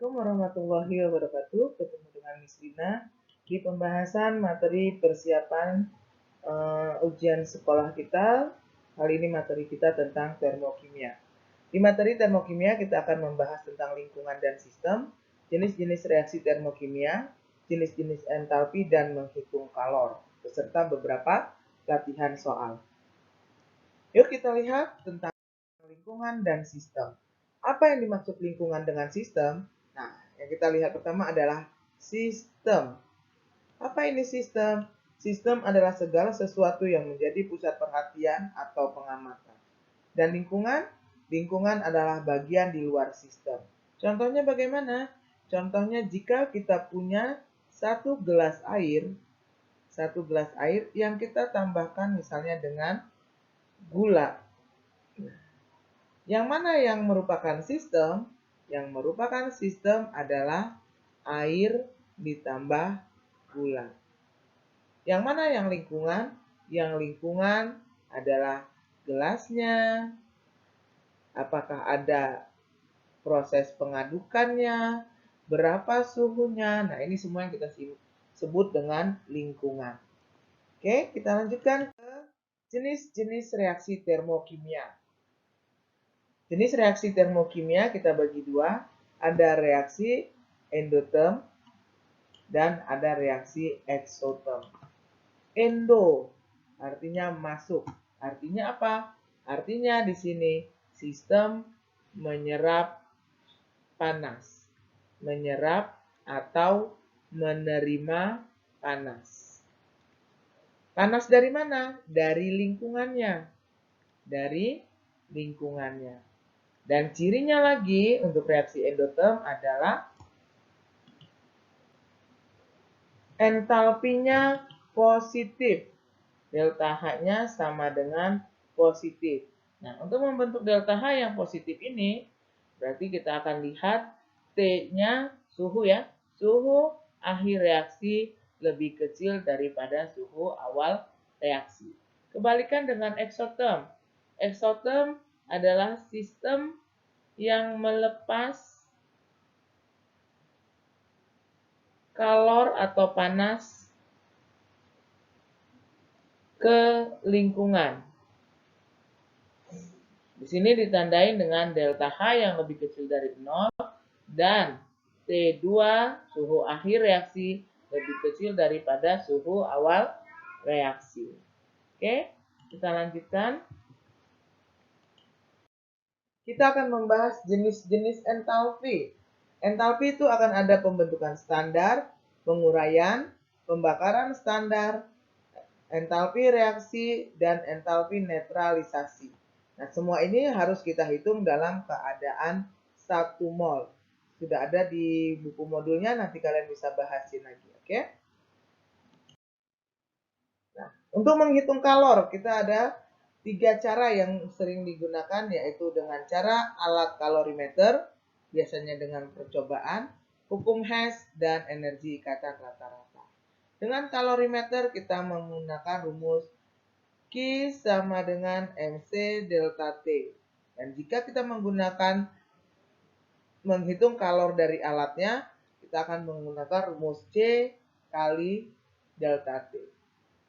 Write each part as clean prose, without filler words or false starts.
Assalamualaikum warahmatullahi wabarakatuh. Ketemu dengan Miss Lina di pembahasan materi persiapan ujian sekolah kita. Kali ini materi kita tentang termokimia. Di materi termokimia kita akan membahas tentang lingkungan dan sistem, jenis-jenis reaksi termokimia, jenis-jenis entalpi, dan menghitung kalor, beserta beberapa latihan soal. Yuk kita lihat tentang lingkungan dan sistem. Apa yang dimaksud lingkungan dengan sistem? Nah, yang kita lihat pertama adalah sistem. Apa ini sistem? Sistem adalah segala sesuatu yang menjadi pusat perhatian atau pengamatan. Dan lingkungan? Lingkungan adalah bagian di luar sistem. Contohnya bagaimana? Contohnya jika kita punya satu gelas air yang kita tambahkan misalnya dengan gula. Yang mana yang merupakan sistem? Yang merupakan sistem adalah air ditambah gula. Yang mana yang lingkungan? Yang lingkungan adalah gelasnya, apakah ada proses pengadukannya, berapa suhunya. Nah, ini semua yang kita sebut dengan lingkungan. Oke, kita lanjutkan ke jenis-jenis reaksi termokimia. Jenis reaksi termokimia kita bagi dua, ada reaksi endoterm dan ada reaksi eksoterm. Endo artinya masuk. Artinya apa? Artinya di sini sistem menyerap panas. Menyerap atau menerima panas. Panas dari mana? Dari lingkungannya. Dari lingkungannya. Dan cirinya lagi untuk reaksi endoterm adalah entalpinya positif. Delta H-nya sama dengan positif. Nah, untuk membentuk delta H yang positif ini, berarti kita akan lihat T-nya suhu ya. Suhu akhir reaksi lebih kecil daripada suhu awal reaksi. Kebalikan dengan eksoterm. Eksoterm adalah sistem yang melepas kalor atau panas ke lingkungan. Di sini ditandai dengan delta H yang lebih kecil dari 0 dan T2 suhu akhir reaksi lebih kecil daripada suhu awal reaksi. Oke, kita lanjutkan. Kita akan membahas jenis-jenis entalpi. Entalpi itu akan ada pembentukan standar, penguraian, pembakaran standar, entalpi reaksi, dan entalpi netralisasi. Nah, semua ini harus kita hitung dalam keadaan 1 mol. Sudah ada di buku modulnya, nanti kalian bisa bahasin lagi, oke? Nah, untuk menghitung kalor, kita ada 3 cara yang sering digunakan, yaitu dengan cara alat kalorimeter, biasanya dengan percobaan, hukum Hess, dan energi ikatan rata-rata. Dengan kalorimeter kita menggunakan rumus Q sama dengan MC delta T. Dan jika kita menghitung kalor dari alatnya, kita akan menggunakan rumus C kali delta T.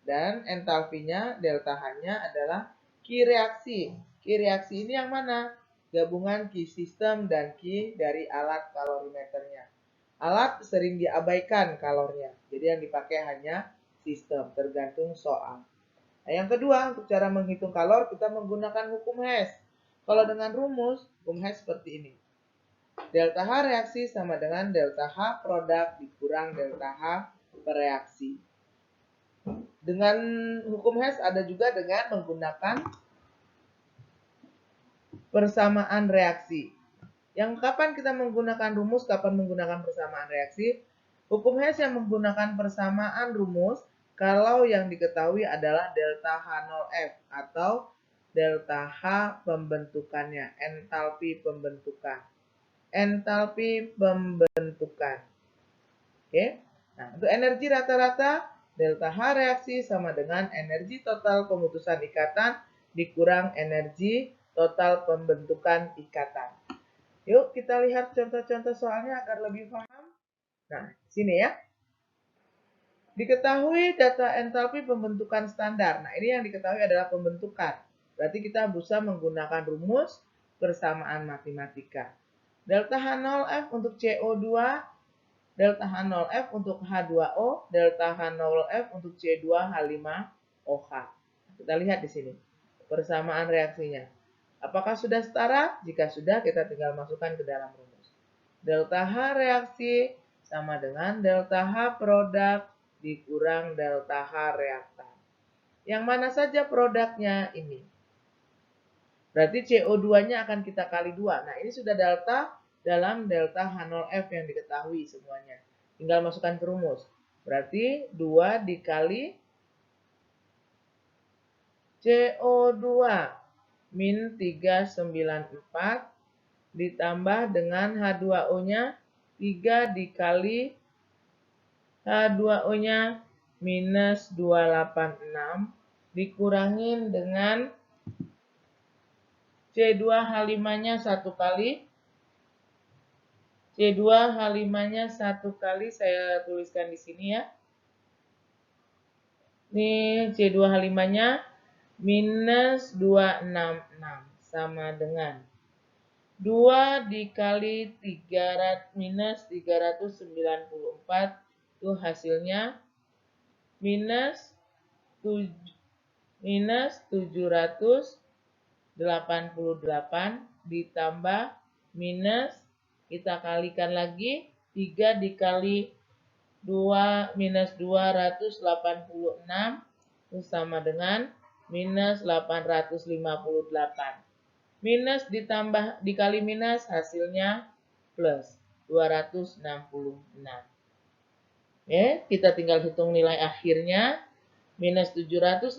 Dan entalpinya, delta H-nya adalah Q reaksi. Q reaksi ini yang mana? Gabungan Q sistem dan Q dari alat kalorimeternya. Alat sering diabaikan kalornya, jadi yang dipakai hanya sistem, tergantung soal. Nah, yang kedua, untuk cara menghitung kalor, kita menggunakan hukum Hess. Kalau dengan rumus, hukum Hess seperti ini. Delta H reaksi sama dengan delta H produk dikurang delta H bereaksi. Dengan hukum Hess ada juga dengan menggunakan persamaan reaksi. Yang kapan kita menggunakan rumus, kapan menggunakan persamaan reaksi? Hukum Hess yang menggunakan persamaan rumus kalau yang diketahui adalah delta H0F atau delta H pembentukannya, entalpi pembentukan. Entalpi pembentukan. Oke. Nah, untuk energi rata-rata, delta H reaksi sama dengan energi total pemutusan ikatan dikurang energi total pembentukan ikatan. Yuk kita lihat contoh-contoh soalnya agar lebih paham. Nah, sini ya. Diketahui data entalpi pembentukan standar. Nah, ini yang diketahui adalah pembentukan. Berarti kita bisa menggunakan rumus persamaan matematika. Delta H0F untuk CO2, delta H0F untuk H2O, delta H0F untuk C2H5OH. Kita lihat di sini persamaan reaksinya. Apakah sudah setara? Jika sudah, kita tinggal masukkan ke dalam rumus. Delta H reaksi sama dengan delta H produk dikurang delta H reaktan. Yang mana saja produknya ini? Berarti CO2-nya akan kita kali 2. Nah, ini sudah delta dalam delta H0F yang diketahui semuanya. Tinggal masukkan ke rumus. Berarti 2 dikali CO2 min 394 ditambah dengan H2O-nya 3 dikali H2O-nya minus 286 dikurangin dengan C2H5-nya 1 kali. C2H5-nya 1 kali saya tuliskan di sini ya. Ini C2H5-nya minus 266 sama dengan 2 dikali 300 minus 394 itu hasilnya minus 788 ditambah minus, kita kalikan lagi, 3 dikali 2 minus 286 itu sama dengan minus 858. Minus ditambah dikali minus hasilnya plus 266. Oke, kita tinggal hitung nilai akhirnya. Minus 788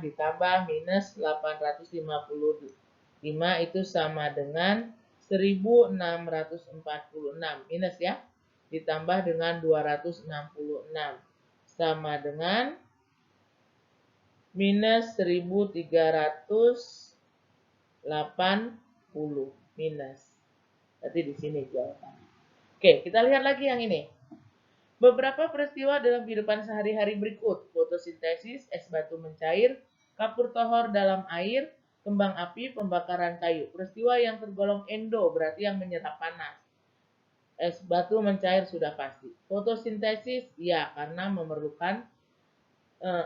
ditambah minus 855 itu sama dengan 1646. Minus ya. Ditambah dengan 266 sama dengan minus 1380 minus. Berarti di sini jawabannya. Oke, kita lihat lagi yang ini. Beberapa peristiwa dalam kehidupan sehari-hari berikut: fotosintesis, es batu mencair, kapur tohor dalam air, kembang api, pembakaran kayu. Peristiwa yang tergolong endo berarti yang menyerap panas. Es batu mencair sudah pasti. Fotosintesis ya, karena memerlukan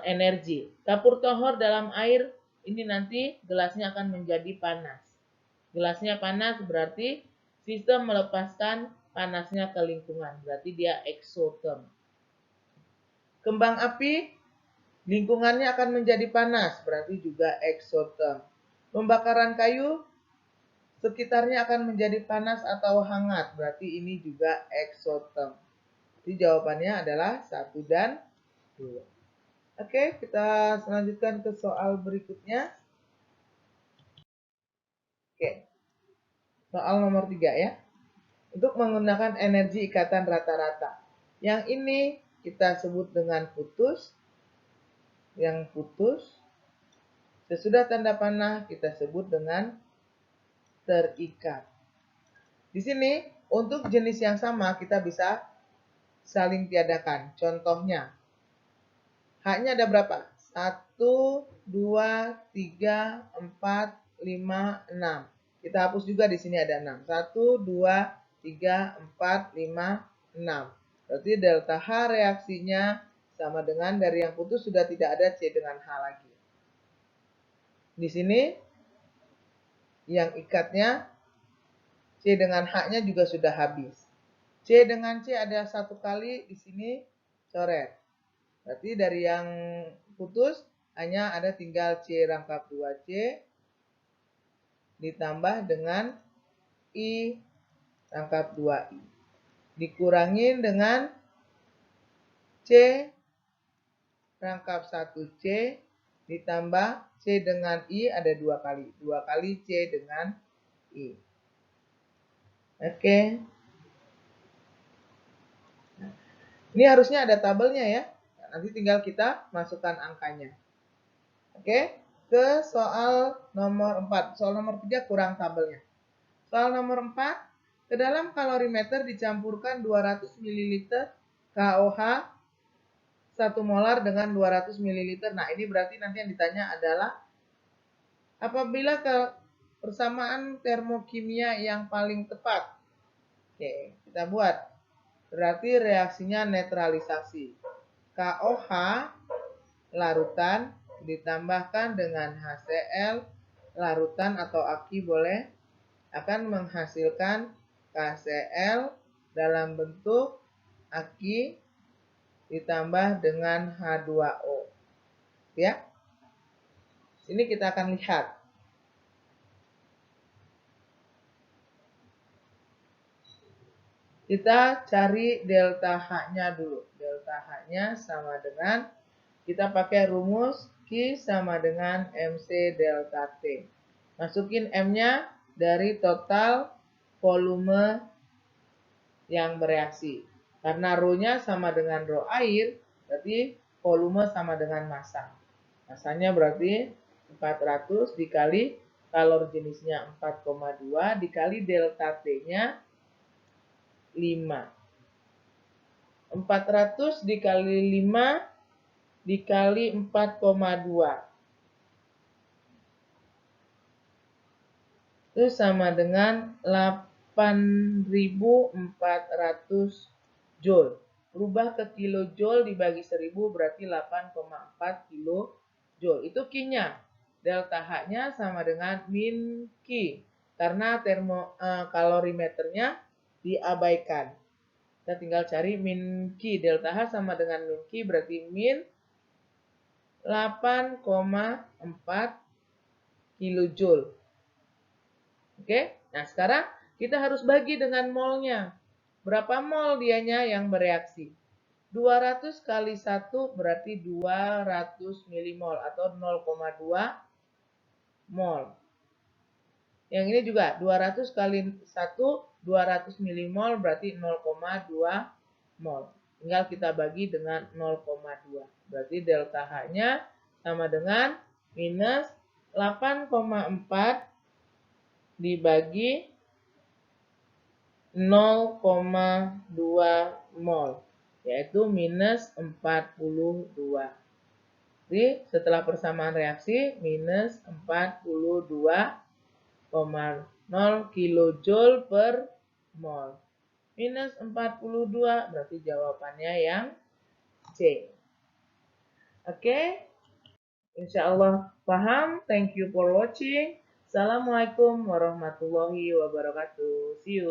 energi. Kapur tohor dalam air, ini nanti gelasnya akan menjadi panas. Gelasnya panas berarti sistem melepaskan panasnya ke lingkungan, berarti dia exotherm. Kembang api, lingkungannya akan menjadi panas, berarti juga exotherm. Pembakaran kayu, sekitarnya akan menjadi panas atau hangat, berarti ini juga exotherm. Jadi jawabannya adalah 1 dan 2. Oke, kita selanjutkan ke soal berikutnya. Oke, soal nomor 3 ya. Untuk menggunakan energi ikatan rata-rata. Yang ini kita sebut dengan putus. Yang putus. Sesudah tanda panah kita sebut dengan terikat. Di sini untuk jenis yang sama kita bisa saling tiadakan. Contohnya, H-nya ada berapa? 1, 2, 3, 4, 5, 6. Kita hapus juga di sini ada 6. 1, 2, 3, 4, 5, 6. Berarti delta H reaksinya sama dengan dari yang putus sudah tidak ada C dengan H lagi. Di sini yang ikatnya C dengan H-nya juga sudah habis. C dengan C ada 1 kali, di sini coret. Berarti dari yang putus hanya ada tinggal C rangkap 2C ditambah dengan I rangkap 2I. Dikurangin dengan C rangkap 1C ditambah C dengan I ada 2 kali. 2 kali C dengan I. Oke. Ini harusnya ada tabelnya ya. Nanti tinggal kita masukkan angkanya. Oke. Ke soal nomor 4. Soal nomor 3 kurang tabelnya. Soal nomor 4, ke dalam kalorimeter dicampurkan 200 ml KOH 1 molar dengan 200 ml. Nah, ini berarti nanti yang ditanya adalah apabila persamaan termokimia yang paling tepat. Oke, kita buat. Berarti reaksinya netralisasi. KOH larutan ditambahkan dengan HCl larutan atau aki boleh akan menghasilkan KCl dalam bentuk aki ditambah dengan H2O. Ya. Ini kita akan lihat. Kita cari delta H-nya dulu. Delta H-nya sama dengan, kita pakai rumus Q sama dengan MC delta T. Masukin M-nya dari total volume yang bereaksi. Karena rho-nya sama dengan rho air, berarti volume sama dengan massa. Massanya berarti 400 dikali kalor jenisnya 4,2 dikali delta T-nya 5. 400 dikali 5 dikali 4,2. Itu sama dengan 8.400 joule. Rubah ke kilojoule dibagi 1000 berarti 8,4 kilojoule. Itu Q-nya. Delta H-nya sama dengan min Q. Karena kalorimeternya diabaikan. Kita tinggal cari min Q. Delta H sama dengan min Q berarti min 8,4 kilojoule. Oke, nah sekarang kita harus bagi dengan molnya. Berapa mol dianya yang bereaksi? 200 kali 1 berarti 200 milimol atau 0,2 mol. Yang ini juga 200 kali 1, 200 milimol berarti 0,2 mol. Tinggal kita bagi dengan 0,2. Berarti delta H-nya sama dengan minus 8,4 dibagi 0,2 mol, yaitu minus 42. Jadi setelah persamaan reaksi, minus 42,0 kilojoule per mol. Minus 42 berarti jawabannya yang C. Oke, insya Allah paham. Thank you for watching. Assalamualaikum warahmatullahi wabarakatuh. See you.